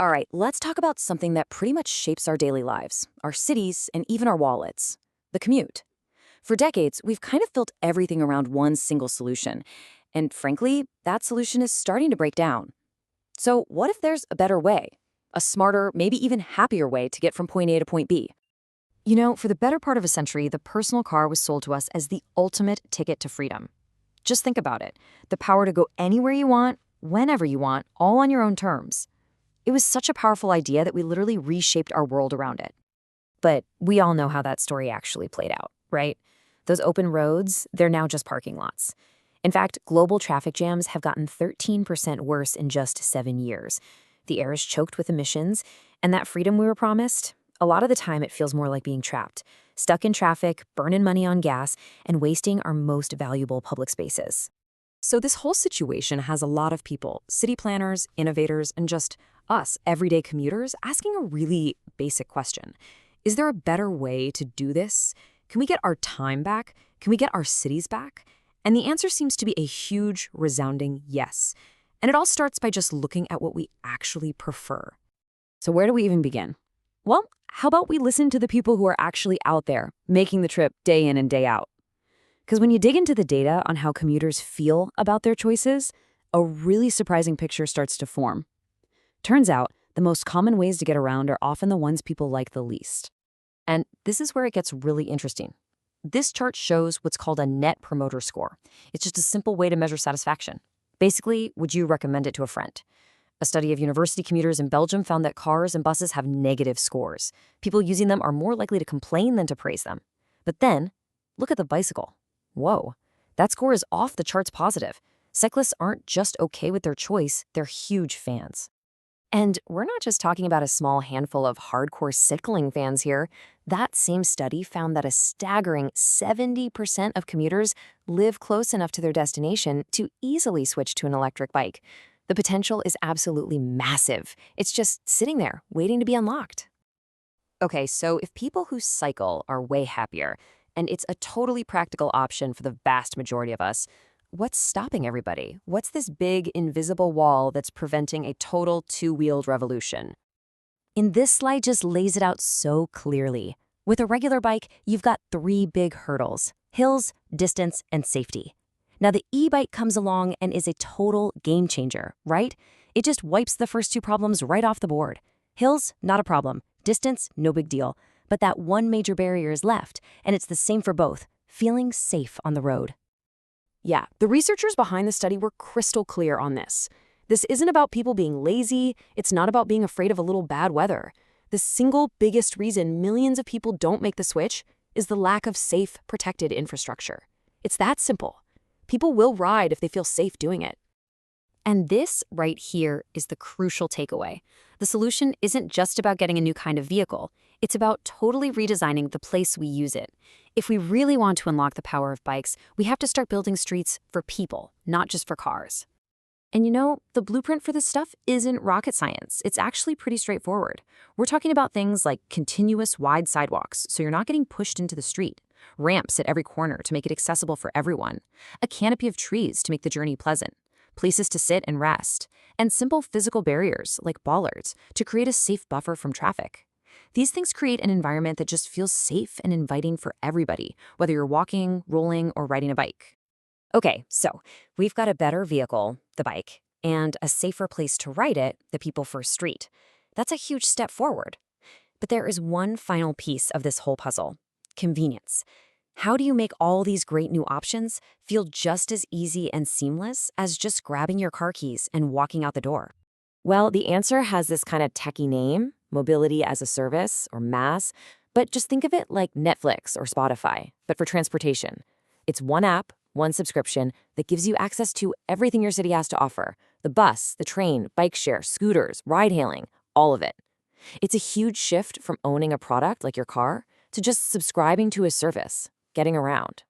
All right, let's talk about something that pretty much shapes our daily lives, our cities, and even our wallets: the commute. For decades, we've kind of built everything around one single solution. And frankly, that solution is starting to break down. So, what if there's a better way? A smarter, maybe even happier way to get from point A to point B? For the better part of a century, the personal car was sold to us as the ultimate ticket to freedom. Just think about it: the power to go anywhere you want, whenever you want, all on your own terms. It was such a powerful idea that we literally reshaped our world around it. But we all know how that story actually played out, right? Those open roads, they're now just parking lots. In fact, global traffic jams have gotten 13% worse in just 7 years. The air is choked with emissions, and that freedom we were promised, a lot of the time it feels more like being trapped, stuck in traffic, burning money on gas, and wasting our most valuable public spaces. So this whole situation has a lot of people, city planners, innovators, and just us, everyday commuters, asking a really basic question. Is there a better way to do this? Can we get our time back? Can we get our cities back? And the answer seems to be a huge, resounding yes. And it all starts by just looking at what we actually prefer. So where do we even begin? Well, how about we listen to the people who are actually out there, making the trip day in and day out? Because when you dig into the data on how commuters feel about their choices, a really surprising picture starts to form. Turns out, the most common ways to get around are often the ones people like the least. And this is where it gets really interesting. This chart shows what's called a Net Promoter Score. It's just a simple way to measure satisfaction. Basically, would you recommend it to a friend? A study of university commuters in Belgium found that cars and buses have negative scores. People using them are more likely to complain than to praise them. But then, look at the bicycle. Whoa, that score is off the charts positive. Cyclists aren't just okay with their choice, they're huge fans. And we're not just talking about a small handful of hardcore cycling fans here. That same study found that a staggering 70% of commuters live close enough to their destination to easily switch to an electric bike. The potential is absolutely massive. It's just sitting there, waiting to be unlocked. Okay, so if people who cycle are way happier, and it's a totally practical option for the vast majority of us, what's stopping everybody? What's this big, invisible wall that's preventing a total two-wheeled revolution? In this slide just lays it out so clearly. With a regular bike, you've got three big hurdles: hills, distance, and safety. Now the e-bike comes along and is a total game changer, right? It just wipes the first two problems right off the board. Hills, not a problem. Distance, no big deal. But that one major barrier is left, and it's the same for both: feeling safe on the road. Yeah, the researchers behind the study were crystal clear on this. This isn't about people being lazy. It's not about being afraid of a little bad weather. The single biggest reason millions of people don't make the switch is the lack of safe, protected infrastructure. It's that simple. People will ride if they feel safe doing it. And this right here is the crucial takeaway. The solution isn't just about getting a new kind of vehicle. It's about totally redesigning the place we use it. If we really want to unlock the power of bikes, we have to start building streets for people, not just for cars. And the blueprint for this stuff isn't rocket science. It's actually pretty straightforward. We're talking about things like continuous wide sidewalks, so you're not getting pushed into the street; ramps at every corner to make it accessible for everyone; a canopy of trees to make the journey pleasant; places to sit and rest; and simple physical barriers like bollards to create a safe buffer from traffic. These things create an environment that just feels safe and inviting for everybody, whether you're walking, rolling, or riding a bike. Okay, so we've got a better vehicle, the bike, and a safer place to ride it, the People First Street. That's a huge step forward. But there is one final piece of this whole puzzle: convenience. How do you make all these great new options feel just as easy and seamless as just grabbing your car keys and walking out the door? Well, the answer has this kind of techie name: mobility as a service, or MaaS. But just think of it like Netflix or Spotify, but for transportation. It's one app, one subscription that gives you access to everything your city has to offer: the bus, the train, bike share, scooters, ride hailing, all of it. It's a huge shift from owning a product like your car to just subscribing to a service, getting around.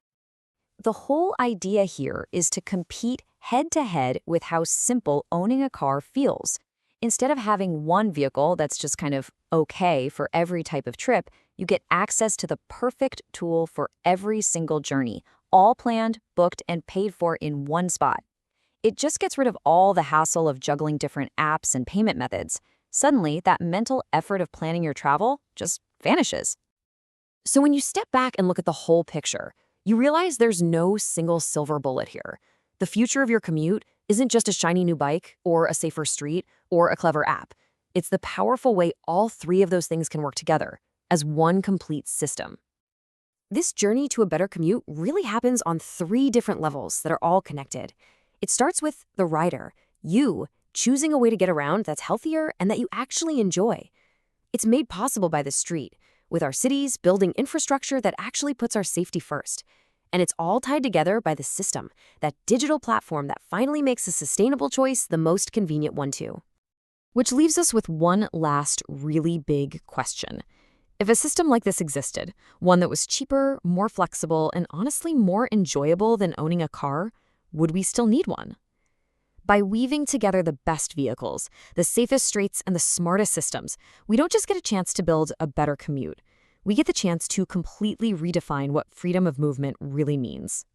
The whole idea here is to compete head-to-head with how simple owning a car feels. Instead of having one vehicle that's just kind of okay for every type of trip, you get access to the perfect tool for every single journey, all planned, booked, and paid for in one spot. It just gets rid of all the hassle of juggling different apps and payment methods. Suddenly, that mental effort of planning your travel just vanishes. So when you step back and look at the whole picture, you realize there's no single silver bullet here. The future of your commute isn't just a shiny new bike or a safer street or a clever app. It's the powerful way all three of those things can work together as one complete system. This journey to a better commute really happens on three different levels that are all connected. It starts with the rider, you choosing a way to get around that's healthier and that you actually enjoy. It's made possible by the street, with our cities building infrastructure that actually puts our safety first. And it's all tied together by the system, that digital platform that finally makes a sustainable choice the most convenient one too. Which leaves us with one last really big question. If a system like this existed, one that was cheaper, more flexible, and honestly more enjoyable than owning a car, would we still need one? By weaving together the best vehicles, the safest streets, and the smartest systems, we don't just get a chance to build a better commute. We get the chance to completely redefine what freedom of movement really means.